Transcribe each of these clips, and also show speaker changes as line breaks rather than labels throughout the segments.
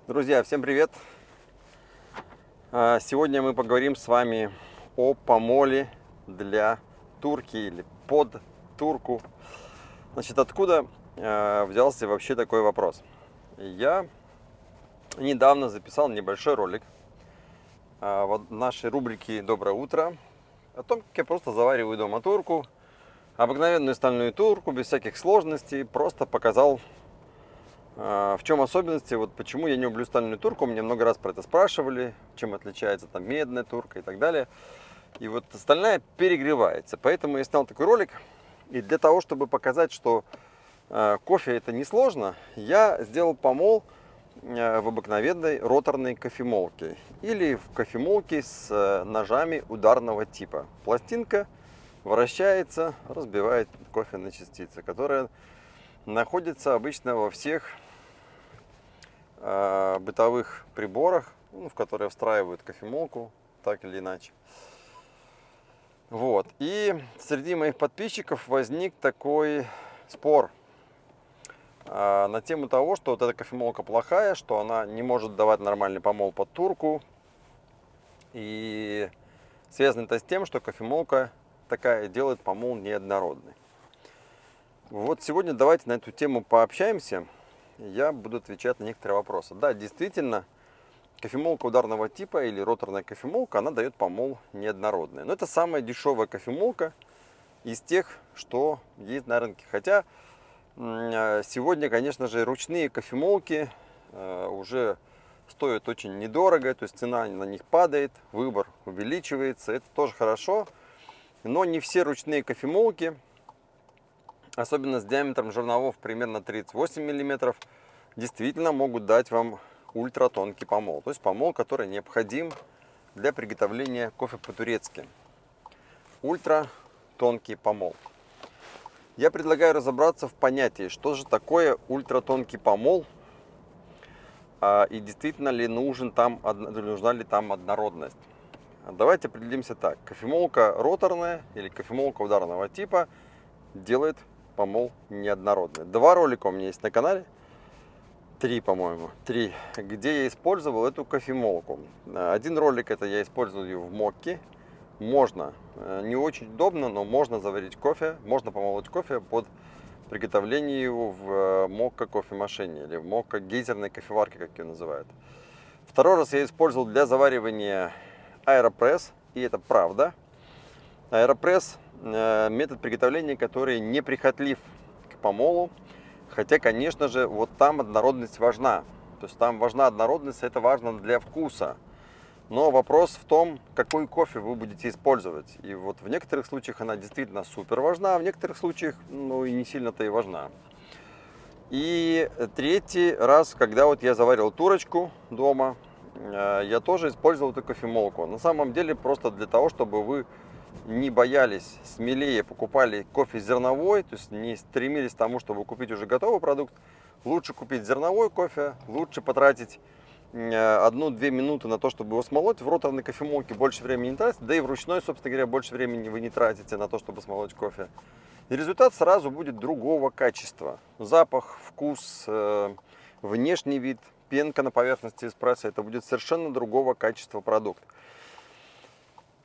Друзья, всем привет! Сегодня мы поговорим с вами о помоле для турки или под турку. Значит, откуда взялся вообще такой вопрос? Я недавно записал небольшой ролик в нашей рубрике «Доброе утро» о том, как я просто завариваю дома турку, обыкновенную стальную турку, без всяких сложностей, просто показал, в чем особенности, вот почему я не люблю стальную турку. Мне много раз про это спрашивали, чем отличается там медная турка и так далее. И вот стальная перегревается. Поэтому я снял такой ролик. И для того, чтобы показать, что кофе это несложно, я сделал помол в обыкновенной роторной кофемолке. Или в кофемолке с ножами ударного типа. Пластинка вращается, разбивает кофе на частицы, которая находится обычно во всех бытовых приборах, в которые встраивают кофемолку, так или иначе. Вот. И среди моих подписчиков возник такой спор на тему того, что вот эта кофемолка плохая, что она не может давать нормальный помол под турку. И связано это с тем, что кофемолка такая делает помол неоднородный. Вот сегодня давайте на эту тему пообщаемся. Я буду отвечать на некоторые вопросы. Да, действительно, кофемолка ударного типа или роторная кофемолка, она дает помол неоднородный. Но это самая дешевая кофемолка из тех, что есть на рынке. Хотя сегодня, конечно же, ручные кофемолки уже стоят очень недорого, то есть цена на них падает, выбор увеличивается, это тоже хорошо. Но не все ручные кофемолки, особенно с диаметром жерновов примерно 38 мм, действительно могут дать вам ультратонкий помол. То есть помол, который необходим для приготовления кофе по-турецки. Ультратонкий помол. Я предлагаю разобраться в понятии, что же такое ультратонкий помол и действительно ли нужна ли там однородность. Давайте определимся так. Кофемолка роторная или кофемолка ударного типа делает помол неоднородный. Два ролика у меня есть на канале. Три, по-моему. Три. Где я использовал эту кофемолку. Один ролик это я использовал ее в мокке. Можно. Не очень удобно, но можно заварить кофе. Можно помолоть кофе под приготовление его в мокко кофемашине. Или в мокко гейзерной кофеварке, как ее называют. Второй раз я использовал для заваривания аэропресс. И это правда. Аэропресс метод приготовления, который неприхотлив к помолу. Хотя, конечно же, вот там однородность важна. То есть там важна однородность, это важно для вкуса. Но вопрос в том, какой кофе вы будете использовать. И вот в некоторых случаях она действительно супер важна, а в некоторых случаях, и не сильно-то и важна. И третий раз, когда вот я заварил турочку дома, я тоже использовал эту кофемолку. На самом деле просто для того, чтобы вы не боялись, смелее покупали кофе зерновой, то есть не стремились к тому, чтобы купить уже готовый продукт. Лучше купить зерновой кофе, лучше потратить 1-2 минуты на то, чтобы его смолоть. В роторной кофемолке больше времени не тратите, да и в ручной, собственно говоря, больше времени вы не тратите на то, чтобы смолоть кофе. И результат сразу будет другого качества. Запах, вкус, внешний вид, пенка на поверхности эспрессо, это будет совершенно другого качества продукт.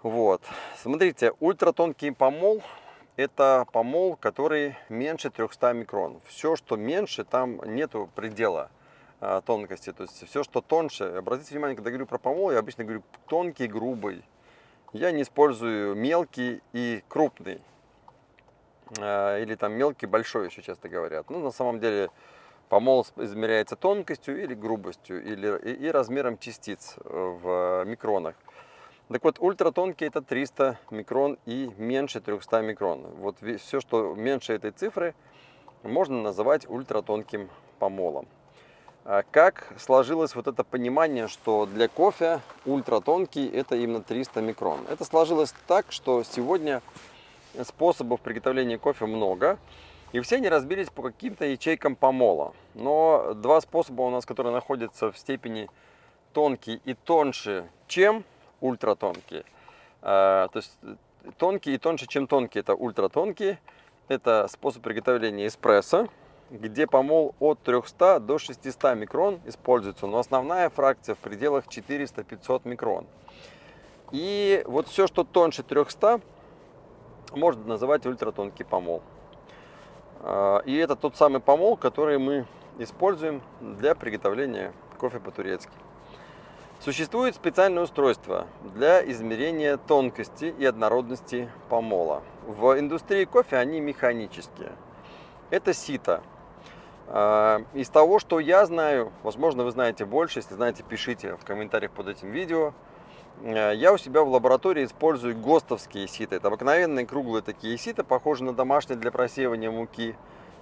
Вот, смотрите, ультратонкий помол – это помол, который меньше 300 микрон. Все, что меньше, там нету предела тонкости. То есть все, что тоньше. Обратите внимание, когда говорю про помол, я обычно говорю тонкий, грубый. Я не использую мелкий и крупный. Или там мелкий, большой еще часто говорят. На самом деле помол измеряется тонкостью или грубостью, и размером частиц в микронах. Так вот, ультратонкий это 300 микрон и меньше 300 микрон. Вот все, что меньше этой цифры, можно называть ультратонким помолом. Как сложилось вот это понимание, что для кофе ультратонкий это именно 300 микрон? Это сложилось так, что сегодня способов приготовления кофе много, и все они разбились по каким-то ячейкам помола. Но два способа у нас, которые находятся в степени тонкий и тоньше, чем ультратонкий. То есть тонкий и тоньше, чем тонкий, это ультратонкий. Это способ приготовления эспрессо. где помол от 300 до 600 микрон используется, но основная фракция в пределах 400-500 микрон. И вот все, что тоньше 300, можно называть ультратонкий помол. И это тот самый помол, который мы используем для приготовления кофе по-турецки. Существует специальное устройство для измерения тонкости и однородности помола. В индустрии кофе они механические. Это сито. Из того, что я знаю, возможно, вы знаете больше, если знаете, пишите в комментариях под этим видео. Я у себя в лаборатории использую ГОСТовские сито. Это обыкновенные круглые такие сито, похожие на домашние для просеивания муки,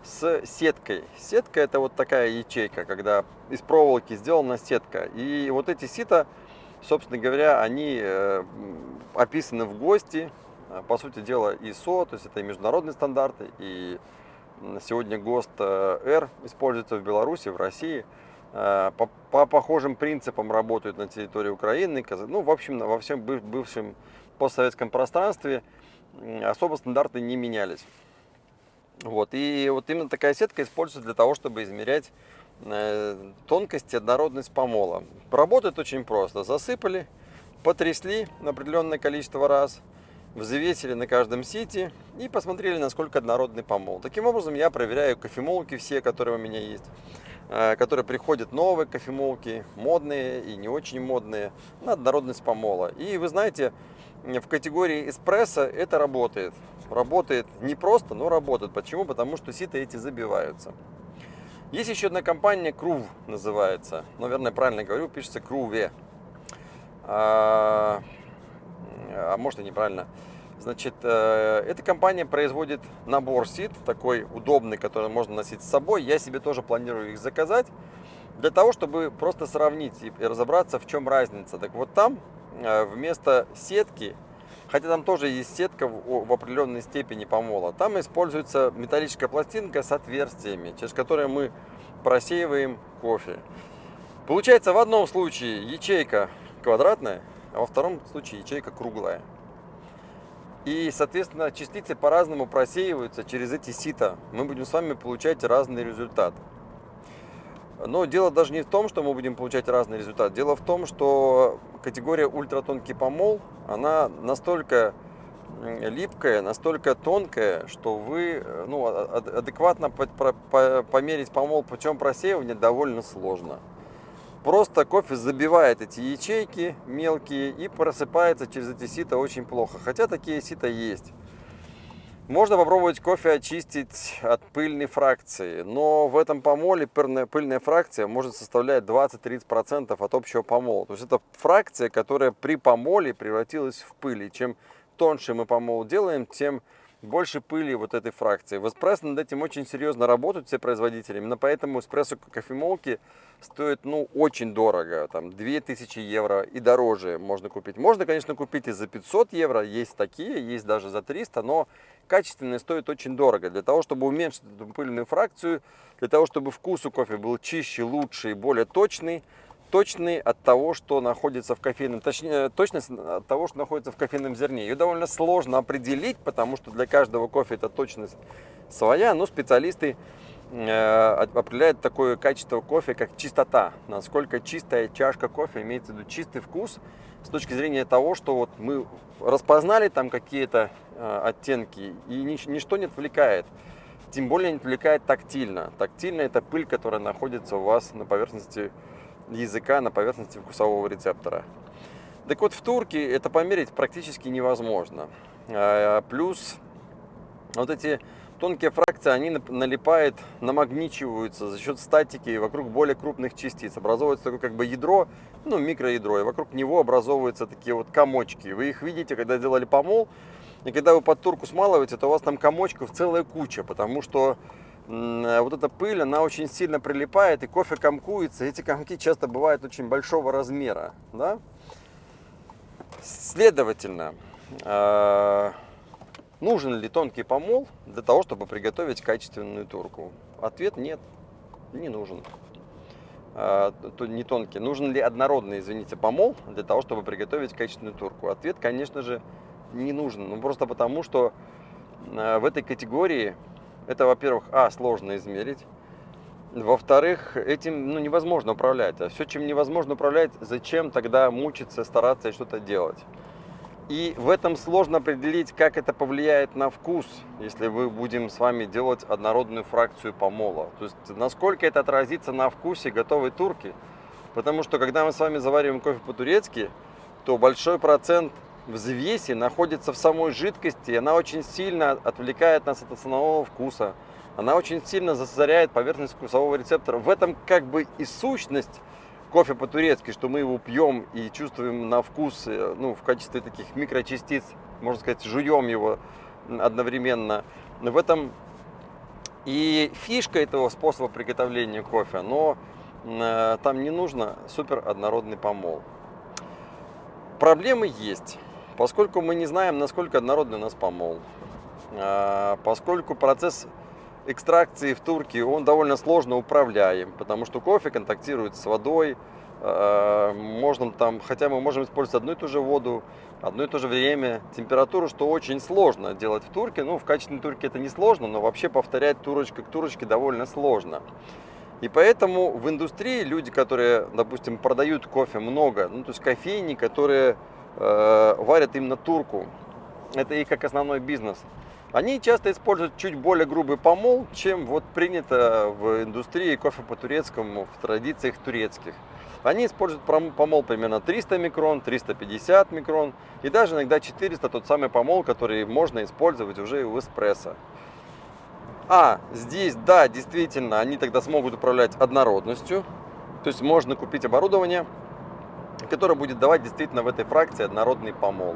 с сеткой. Сетка — это вот такая ячейка, когда из проволоки сделана сетка. И вот эти сито, собственно говоря, они описаны в ГОСТе. По сути дела, ISO, то есть это и международные стандарты, и сегодня ГОСТ R используется в Беларуси, в России. По похожим принципам работают на территории Украины, ну, в общем, во всем бывшем постсоветском пространстве особо стандарты не менялись. Вот. И вот именно такая сетка используется для того, чтобы измерять тонкость и однородность помола. Работает очень просто. Засыпали, потрясли на определенное количество раз, взвесили на каждом сите и посмотрели, насколько однородный помол. Таким образом, я проверяю кофемолки все, которые у меня есть, которые приходят новые кофемолки, модные и не очень модные, на однородность помола. И вы знаете, в категории эспрессо это работает. Работает не просто, но работает. Почему? Потому что сито эти забиваются. Есть еще одна компания, Крув называется. Наверное, правильно говорю, пишется Круве. А может и неправильно. Значит, эта компания производит набор сит, такой удобный, который можно носить с собой. Я себе тоже планирую их заказать, для того, чтобы просто сравнить и разобраться, в чем разница. Так вот там вместо сетки, хотя там тоже есть сетка в определенной степени помола, там используется металлическая пластинка с отверстиями, через которые мы просеиваем кофе. Получается, в одном случае ячейка квадратная, а во втором случае ячейка круглая. И, соответственно, частицы по-разному просеиваются через эти сита. Мы будем с вами получать разный результат. Но дело даже не в том, что мы будем получать разный результат. Дело в том, что категория ультратонкий помол, она настолько липкая, настолько тонкая, что вы адекватно померить помол путем просеивания довольно сложно. Просто кофе забивает эти ячейки мелкие и просыпается через эти сита очень плохо. Хотя такие сита есть. Можно попробовать кофе очистить от пыльной фракции, но в этом помоле пыльная фракция может составлять 20-30% от общего помола. То есть это фракция, которая при помоле превратилась в пыль. И чем тоньше мы помол делаем, тем больше пыли вот этой фракции. В эспрессо над этим очень серьезно работают все производители. Именно поэтому эспрессо кофемолки стоят очень дорого. Там 2000 евро и дороже можно купить. Можно, конечно, купить и за 500 евро. Есть такие, есть даже за 300, но качественные стоят очень дорого. Для того, чтобы уменьшить эту пыльную фракцию, для того, чтобы вкус у кофе был чище, лучше и более точный от того, что находится в кофейном, точнее, точность от того, что находится в кофейном зерне. Ее довольно сложно определить, потому что для каждого кофе эта точность своя, но специалисты определяют такое качество кофе, как чистота. Насколько чистая чашка кофе, имеется в виду чистый вкус, с точки зрения того, что вот мы распознали там какие-то оттенки, и ничто не отвлекает. Тем более не отвлекает тактильно. Тактильно — это пыль, которая находится у вас на поверхности языка, на поверхности вкусового рецептора. Так вот, в турке это померить практически невозможно. Плюс вот эти тонкие фракции, они налипают, намагничиваются за счет статики вокруг более крупных частиц. Образовывается такое как бы ядро, микроядро, и вокруг него образовываются такие вот комочки. Вы их видите, когда делали помол, и когда вы под турку смалываете, то у вас там комочков целая куча, потому что вот эта пыль, она очень сильно прилипает, и кофе комкуется. Эти комки часто бывают очень большого размера. Да? Следовательно, нужен ли тонкий помол для того, чтобы приготовить качественную турку? Ответ — нет, не нужен. Не тонкий. Нужен ли однородный, извините, помол для того, чтобы приготовить качественную турку? Ответ, конечно же, не нужен. Просто потому, что в этой категории Это, во-первых, сложно измерить. Во-вторых, этим невозможно управлять. А все, чем невозможно управлять, зачем тогда мучиться, стараться и что-то делать? И в этом сложно определить, как это повлияет на вкус, если мы будем с вами делать однородную фракцию помола. То есть, насколько это отразится на вкусе готовой турки. Потому что, когда мы с вами завариваем кофе по-турецки, то большой процент взвеси находится в самой жидкости, и она очень сильно отвлекает нас от основного вкуса. Она очень сильно засоряет поверхность вкусового рецептора. В этом как бы и сущность кофе по-турецки, что мы его пьем и чувствуем на вкус, в качестве таких микрочастиц, можно сказать, жуем его одновременно. В этом и фишка этого способа приготовления кофе, но там не нужно супер однородный помол. Проблемы есть, поскольку мы не знаем, насколько однородный у нас помол, поскольку процесс экстракции в турке, он довольно сложно управляем, потому что кофе контактирует с водой, можно там, хотя мы можем использовать одну и ту же воду, одно и то же время, температуру, что очень сложно делать в турке. В качественной турке это не сложно, но вообще повторять турочка к турочке довольно сложно. И поэтому в индустрии люди, которые, допустим, продают кофе много, то есть кофейни, которые варят именно турку, это их как основной бизнес, они часто используют чуть более грубый помол, чем принято в индустрии кофе по-турецкому, в традициях турецких. Они используют помол примерно 300 микрон, 350 микрон и даже иногда 400, тот самый помол, который можно использовать уже в эспрессо. Здесь, да, действительно, они тогда смогут управлять однородностью, то есть можно купить оборудование, которое будет давать действительно в этой фракции однородный помол.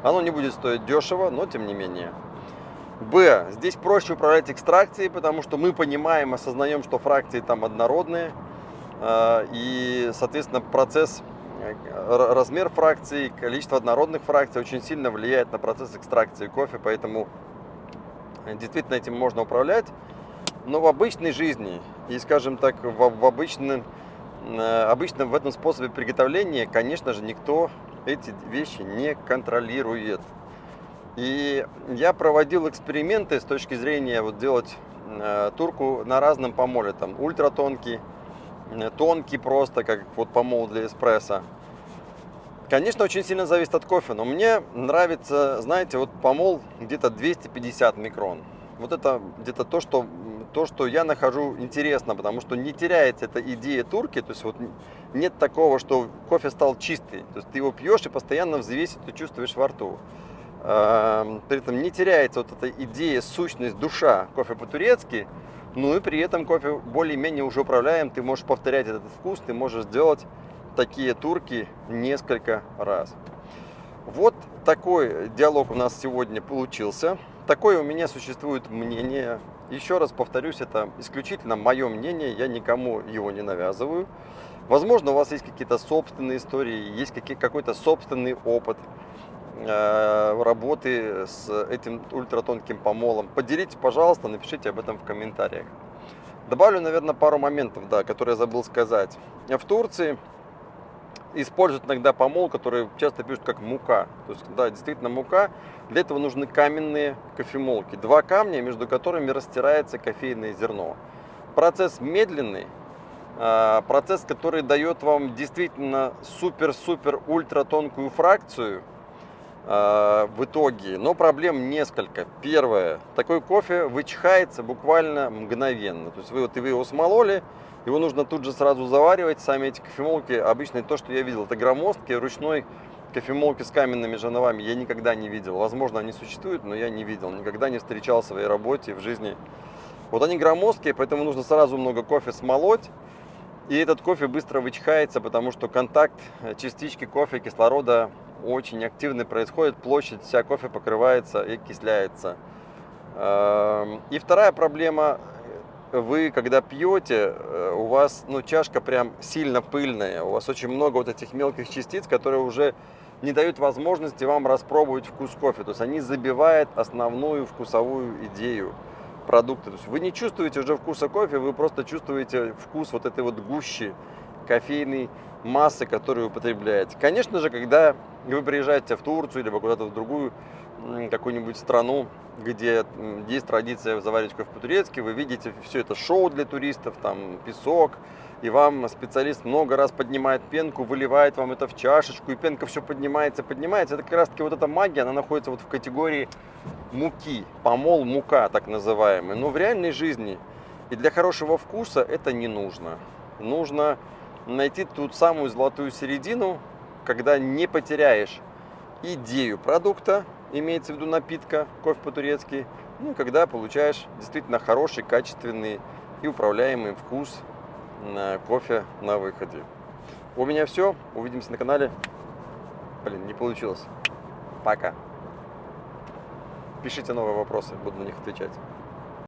Оно не будет стоить дешево, но тем не менее. Здесь проще управлять экстракцией, потому что мы понимаем, осознаем, что фракции там однородные, и, соответственно, размер фракций, количество однородных фракций очень сильно влияет на процесс экстракции кофе, поэтому действительно этим можно управлять. Но в обычной жизни и, скажем так, обычно в этом способе приготовления, конечно же, никто эти вещи не контролирует. И я проводил эксперименты с точки зрения делать турку на разном помоле, там ультратонкий, тонкий просто, как помол для эспрессо. Конечно, очень сильно зависит от кофе, но мне нравится, знаете, помол где-то 250 микрон. Это где-то то, что я нахожу интересно, потому что не теряется эта идея турки, то есть нет такого, что кофе стал чистый, то есть ты его пьешь и постоянно взвесить ты чувствуешь во рту. При этом не теряется эта идея, сущность, душа кофе по-турецки, и при этом кофе более-менее уже управляем, ты можешь повторять этот вкус, ты можешь делать такие турки несколько раз. Такой диалог у нас сегодня получился. Такое у меня существует мнение. Еще раз повторюсь, это исключительно мое мнение, я никому его не навязываю. Возможно, у вас есть какие-то собственные истории, есть какой-то собственный опыт работы с этим ультратонким помолом. Поделитесь, пожалуйста, напишите об этом в комментариях. Добавлю, наверное, пару моментов, которые я забыл сказать. В Турции используют иногда помол, который часто пишут как мука. То есть, да, действительно мука. Для этого нужны каменные кофемолки. 2 камня, между которыми растирается кофейное зерно. Процесс медленный. Процесс, который дает вам действительно супер-супер ультра тонкую фракцию в итоге, но проблем несколько. Первое, такой кофе вычхается буквально мгновенно. То есть вы его смололи, его нужно тут же сразу заваривать. Сами эти кофемолки, обычно то, что я видел, это громоздкие, ручной кофемолки с каменными жерновами я никогда не видел. Возможно, они существуют, но я не видел, никогда не встречал в своей работе, в жизни. Они громоздкие, поэтому нужно сразу много кофе смолоть. И этот кофе быстро вычхается, потому что контакт частички кофе и кислорода очень активный происходит, площадь вся кофе покрывается и окисляется. И вторая проблема, вы когда пьете, у вас чашка прям сильно пыльная, у вас очень много этих мелких частиц, которые уже не дают возможности вам распробовать вкус кофе, то есть они забивают основную вкусовую идею продукта. То есть вы не чувствуете уже вкуса кофе, вы просто чувствуете вкус этой гущи кофейной, массы, которые вы употребляете. Конечно же, когда вы приезжаете в Турцию, либо куда-то в другую какую-нибудь страну, где есть традиция заваривать кофе по-турецки, вы видите все это шоу для туристов, там песок, и вам специалист много раз поднимает пенку, выливает вам это в чашечку, и пенка все поднимается, поднимается. Это как раз таки вот эта магия, она находится вот в категории муки, помол, мука так называемый. Но в реальной жизни и для хорошего вкуса это не нужно. Нужно найти ту самую золотую середину, когда не потеряешь идею продукта, имеется в виду напитка, кофе по-турецки, ну, когда получаешь действительно хороший, качественный и управляемый вкус кофе на выходе. У меня все. Увидимся на канале. Блин, не получилось. Пока. Пишите новые вопросы, буду на них отвечать.